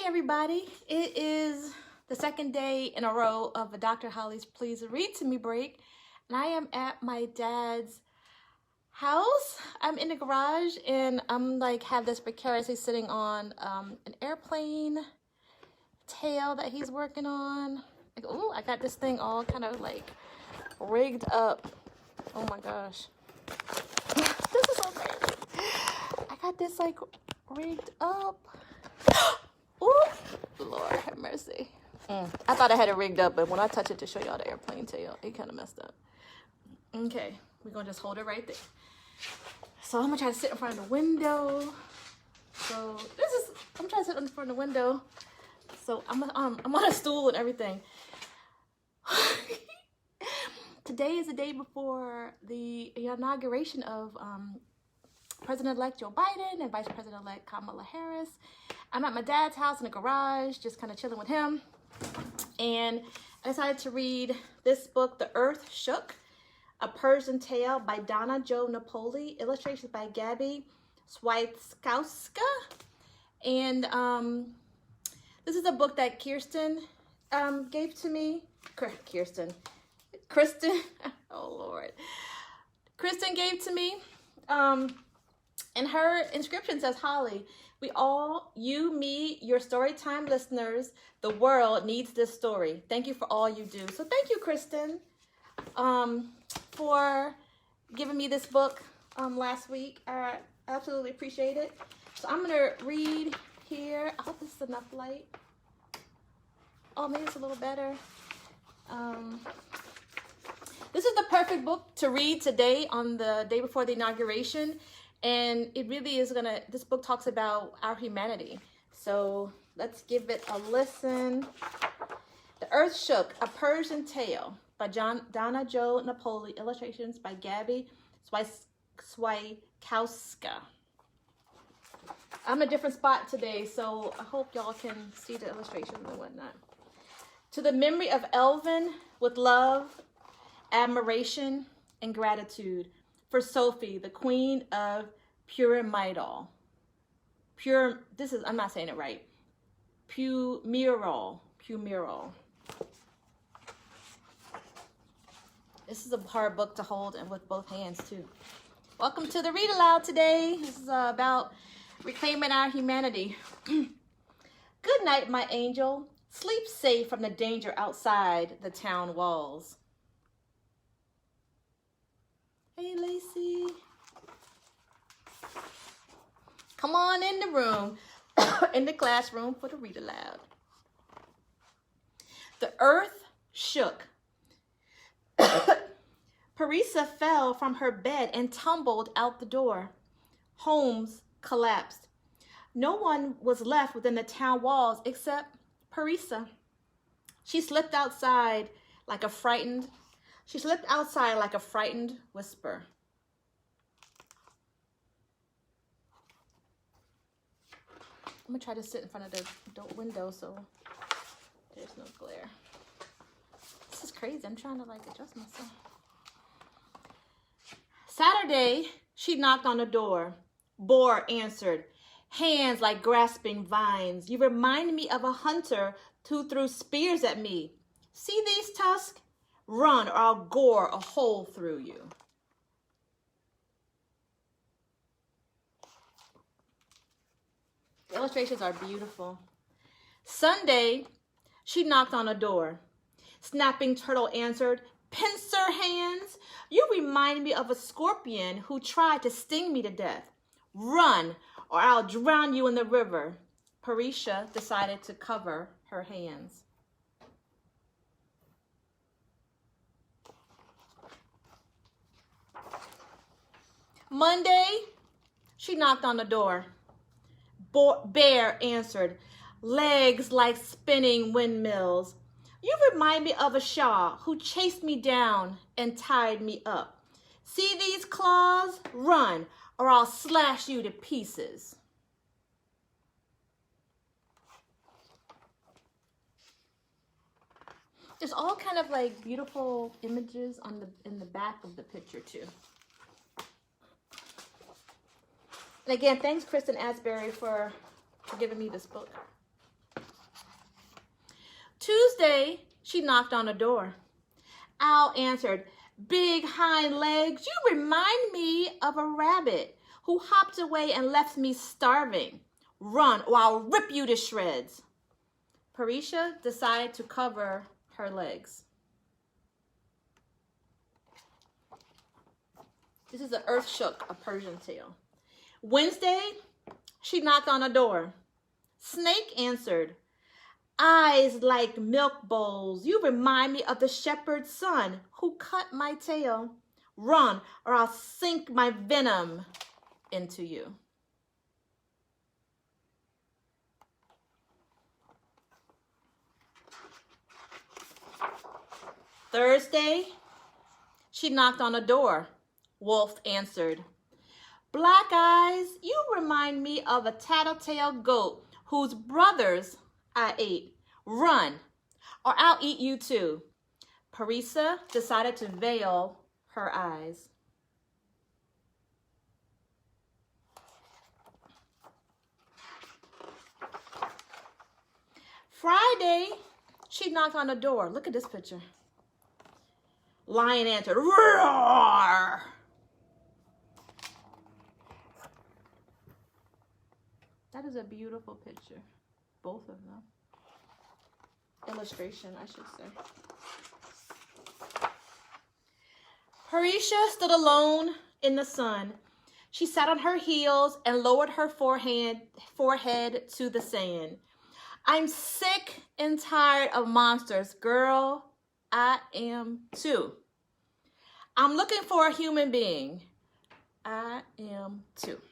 everybody. It is the second day in a row of a Dr. Holly's Please Read to Me break. And I am at my dad's house. I'm in the garage and I'm like have this precariously sitting on an airplane tail that he's working on. Like, oh, I got this thing all kind of like rigged up. Oh my gosh. This is so crazy. I got this like rigged up. Ooh, Lord have mercy. I thought I had it rigged up, but when I touch it to show y'all the airplane tail, it kind of messed up. Okay, we're gonna just hold it right there. So I'm gonna try to sit in front of the window. So I'm trying to sit in front of the window. So I'm on a stool and everything. Today is the day before the inauguration of President-elect Joe Biden and Vice President-elect Kamala Harris. I'm at my dad's house in the garage, just kind of chilling with him. And I decided to read this book, The Earth Shook, A Persian Tale by Donna Jo Napoli, illustrations by Gabby Swiatkowska. And this is a book that Kristen gave to me. Kristen, oh Lord. Kristen gave to me. And her inscription says, Holly, we all, you, me, your Storytime listeners, the world needs this story. Thank you for all you do. So thank you, Kristen, for giving me this book last week. I absolutely appreciate it. So I'm going to read here. I hope this is enough light. Oh, maybe it's a little better. This is the perfect book to read today on the day before the inauguration. And it really is this book talks about our humanity. So let's give it a listen. The Earth Shook, A Persian Tale by Donna Jo Napoli, illustrations by Gabby Swiatkowska. I'm in a different spot today, so I hope y'all can see the illustrations and whatnot. To the memory of Elvin, with love, admiration, and gratitude, for Sophie, the queen of Pyramidal. I'm not saying it right. Pyramidal. This is a hard book to hold and with both hands too. Welcome to the Read Aloud today. This is about reclaiming our humanity. Good night, my angel. Sleep safe from the danger outside the town walls. Hey, Lacey. Come on in the room, in the classroom for the Read Aloud. The earth shook. Parisa fell from her bed and tumbled out the door. Homes collapsed. No one was left within the town walls except Parisa. She slipped outside like a frightened whisper. I'm gonna try to sit in front of the window so there's no glare. This is crazy. I'm trying to like adjust myself. Saturday, she knocked on the door. Boar answered, hands like grasping vines. You remind me of a hunter who threw spears at me. See these tusks? Run or I'll gore a hole through you. The illustrations are beautiful. Sunday, she knocked on a door. Snapping Turtle answered, pincer hands, you remind me of a scorpion who tried to sting me to death. Run or I'll drown you in the river. Parisha decided to cover her hands. Monday, she knocked on the door. Bear answered, legs like spinning windmills. You remind me of a Shah who chased me down and tied me up. See these claws? Run, or I'll slash you to pieces. There's all kind of like beautiful images in the back of the picture too. And again, thanks Kristen Asbury for giving me this book. Tuesday, she knocked on the door. Owl answered, "Big hind legs, you remind me of a rabbit who hopped away and left me starving. Run or I'll rip you to shreds." Parisha decided to cover her legs. This is the Earth Shook, a Persian tale. Wednesday, she knocked on a door. Snake answered, "Eyes like milk bowls, you remind me of the shepherd's son who cut my tail. Run or I'll sink my venom into you." Thursday, she knocked on a door. Wolf answered, "Black eyes, you remind me of a tattletale goat whose brothers I ate. Run, or I'll eat you too." Parisa decided to veil her eyes. Friday, she knocked on the door. Look at this picture. Lion answered, "Roar!" That is a beautiful picture. Both of them. Illustration, I should say. Parisha stood alone in the sun. She sat on her heels and lowered her forehead to the sand. "I'm sick and tired of monsters, girl. I am too. I'm looking for a human being. I am too."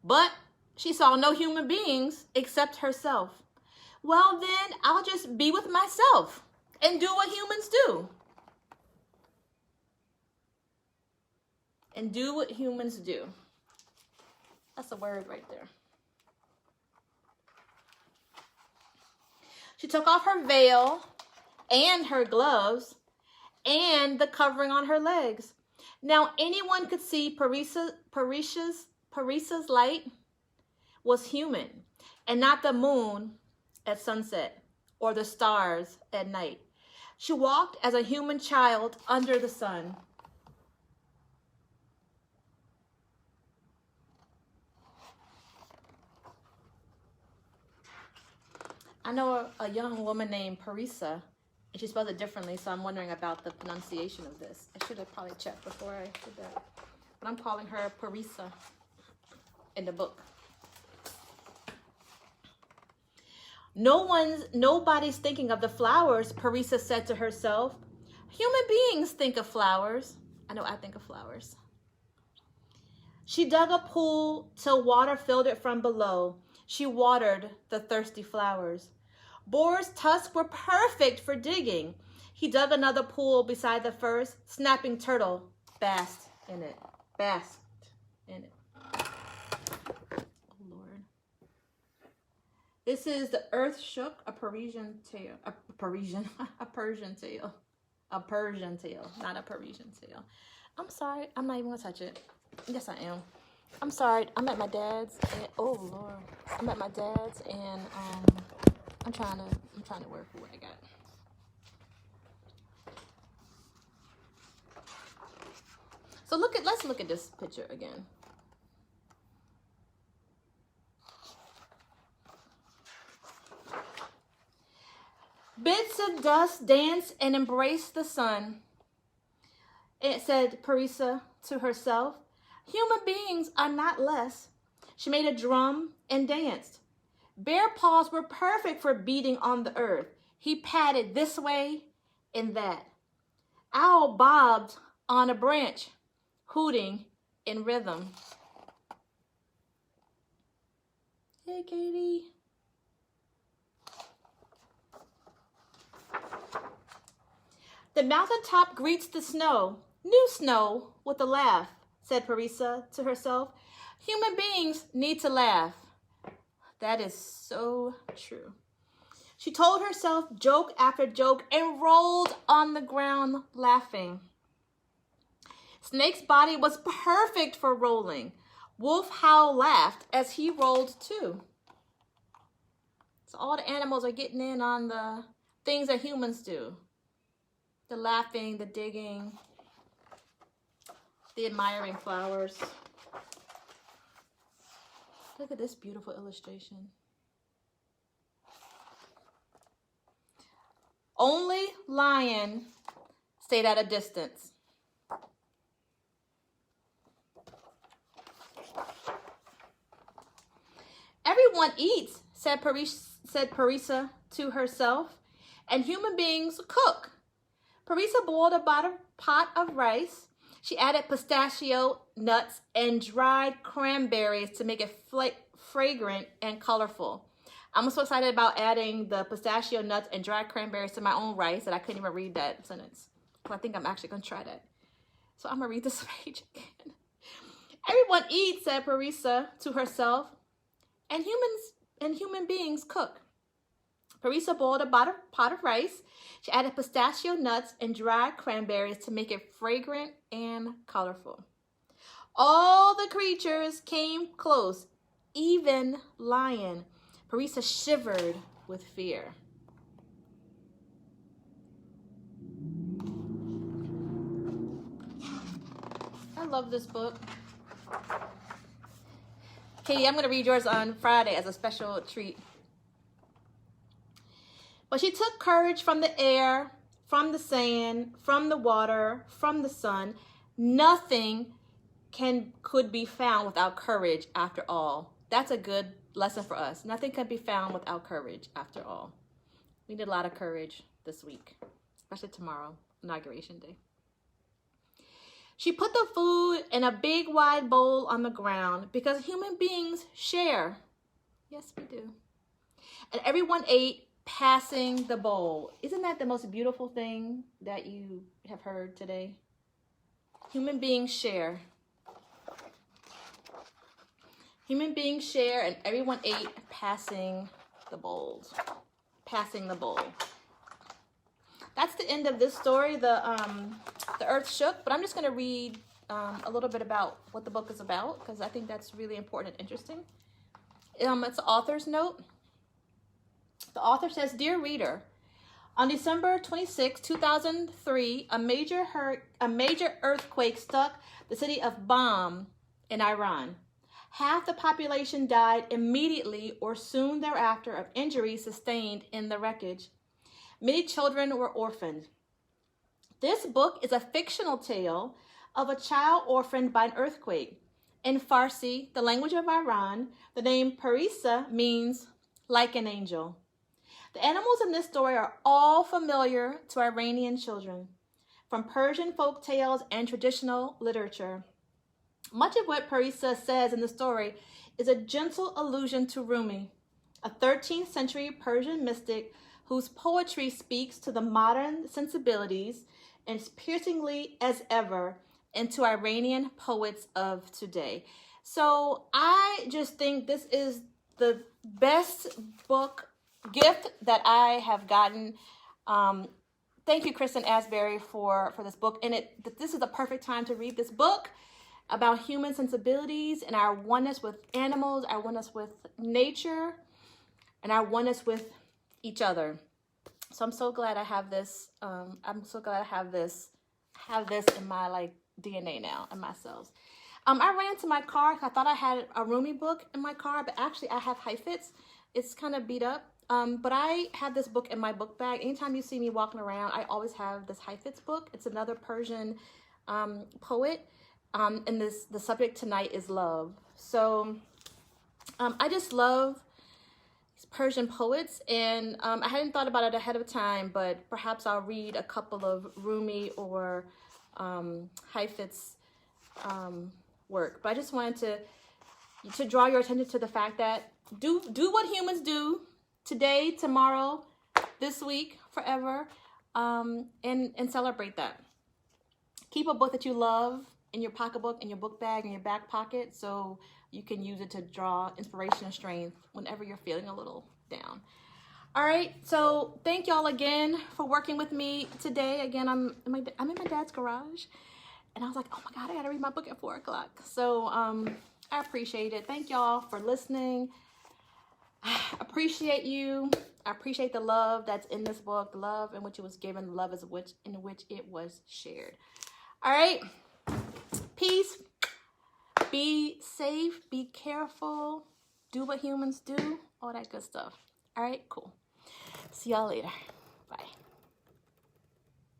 But she saw no human beings except herself. "Well, then I'll just be with myself and do what humans do." And do what humans do. That's a word right there. She took off her veil and her gloves and the covering on her legs. Now anyone could see Parisha's light was human and not the moon at sunset or the stars at night. She walked as a human child under the sun. I know a young woman named Parisa, and she spells it differently, so I'm wondering about the pronunciation of this. I should have probably checked before I did that. But I'm calling her Parisa in the book. Nobody's thinking of the flowers, Parisa said to herself. Human beings think of flowers. I know I think of flowers. She dug a pool till water filled it from below. She watered the thirsty flowers. Boar's tusks were perfect for digging. He dug another pool beside the first. Snapping turtle basked in it. Oh, Lord. This is The Earth Shook, a Persian tale. A Persian tale. A Persian tale, not a Parisian tale. I'm sorry. I'm not even going to touch it. Yes, I am. I'm sorry. I'm at my dad's. And, oh, Lord. I'm at my dad's, and I'm trying to work with what I got. So let's look at this picture again. Bits of dust danced and embraced the sun. It said Parisa to herself. Human beings are not less. She made a drum and danced. Bear paws were perfect for beating on the earth. He patted this way and that. Owl bobbed on a branch, hooting in rhythm. Hey, Katie. The mountaintop greets the snow. New snow with a laugh, said Parisa to herself. Human beings need to laugh. That is so true. She told herself joke after joke and rolled on the ground laughing. Snake's body was perfect for rolling. Wolf Howl laughed as he rolled too. So all the animals are getting in on the things that humans do. The laughing, the digging, the admiring flowers. Look at this beautiful illustration. Only lion stayed at a distance. Everyone eats, said Parisa to herself, and human beings cook. Parisa boiled a pot of rice. She added pistachio nuts and dried cranberries to make it fragrant and colorful. I'm so excited about adding the pistachio nuts and dried cranberries to my own rice that I couldn't even read that sentence. So I think I'm actually going to try that. So I'm going to read this page again. Everyone eats, said Parisa to herself, and human beings cook. Parisa boiled a pot of rice. She added pistachio nuts and dried cranberries to make it fragrant and colorful. All the creatures came close, even lion. Parisa shivered with fear. I love this book. Katie, I'm going to read yours on Friday as a special treat. But she took courage from the air, from the sand, from the water, from the sun. Nothing could be found without courage after all. That's a good lesson for us. Nothing can be found without courage after all. We need a lot of courage this week, especially tomorrow, inauguration day. She put the food in a big wide bowl on the ground because human beings share. Yes, we do. And everyone ate, passing the bowl. Isn't that the most beautiful thing that you have heard today? Human beings share. Human beings share, and everyone ate, passing the bowls. Passing the bowl. That's the end of this story. The earth shook, but I'm just going to read a little bit about what the book is about because I think that's really important and interesting. It's the author's note. The author says, "Dear reader, on December 26, 2003, a major earthquake struck the city of Bam in Iran. Half the population died immediately or soon thereafter of injuries sustained in the wreckage. Many children were orphaned. This book is a fictional tale of a child orphaned by an earthquake. In Farsi, the language of Iran, the name Parisa means like an angel. The animals in this story are all familiar to Iranian children, from Persian folk tales and traditional literature. Much of what Parisa says in the story is a gentle allusion to Rumi, a 13th century Persian mystic whose poetry speaks to the modern sensibilities and piercingly as ever into Iranian poets of today. So I just think this is the best gift that I have gotten. Thank you, Kristen Asbury, for this book. And this is the perfect time to read this book about human sensibilities and our oneness with animals, our oneness with nature, and our oneness with each other. So I'm so glad I have this. I'm so glad I have this in my DNA now in my cells. I ran to my car. I thought I had a Rumi book in my car, but actually I have Heifetz. It's kind of beat up. But I have this book in my book bag. Anytime you see me walking around, I always have this Heifetz book. It's another Persian poet. And the subject tonight is love. So I just love these Persian poets. And I hadn't thought about it ahead of time, but perhaps I'll read a couple of Rumi or Heifetz work. But I just wanted to draw your attention to the fact that do what humans do today, tomorrow, this week, forever, and celebrate that. Keep a book that you love in your pocketbook, in your book bag, in your back pocket, so you can use it to draw inspiration and strength whenever you're feeling a little down. All right, so thank y'all again for working with me today. Again, I'm in my dad's garage, and I was like, oh my God, I gotta read my book at 4 o'clock. So I appreciate it. Thank y'all for listening. I appreciate you. I appreciate the love that's in this book, the love in which it was given, the love in which it was shared. All right. Peace. Be safe. Be careful. Do what humans do. All that good stuff. All right, cool. See y'all later. Bye.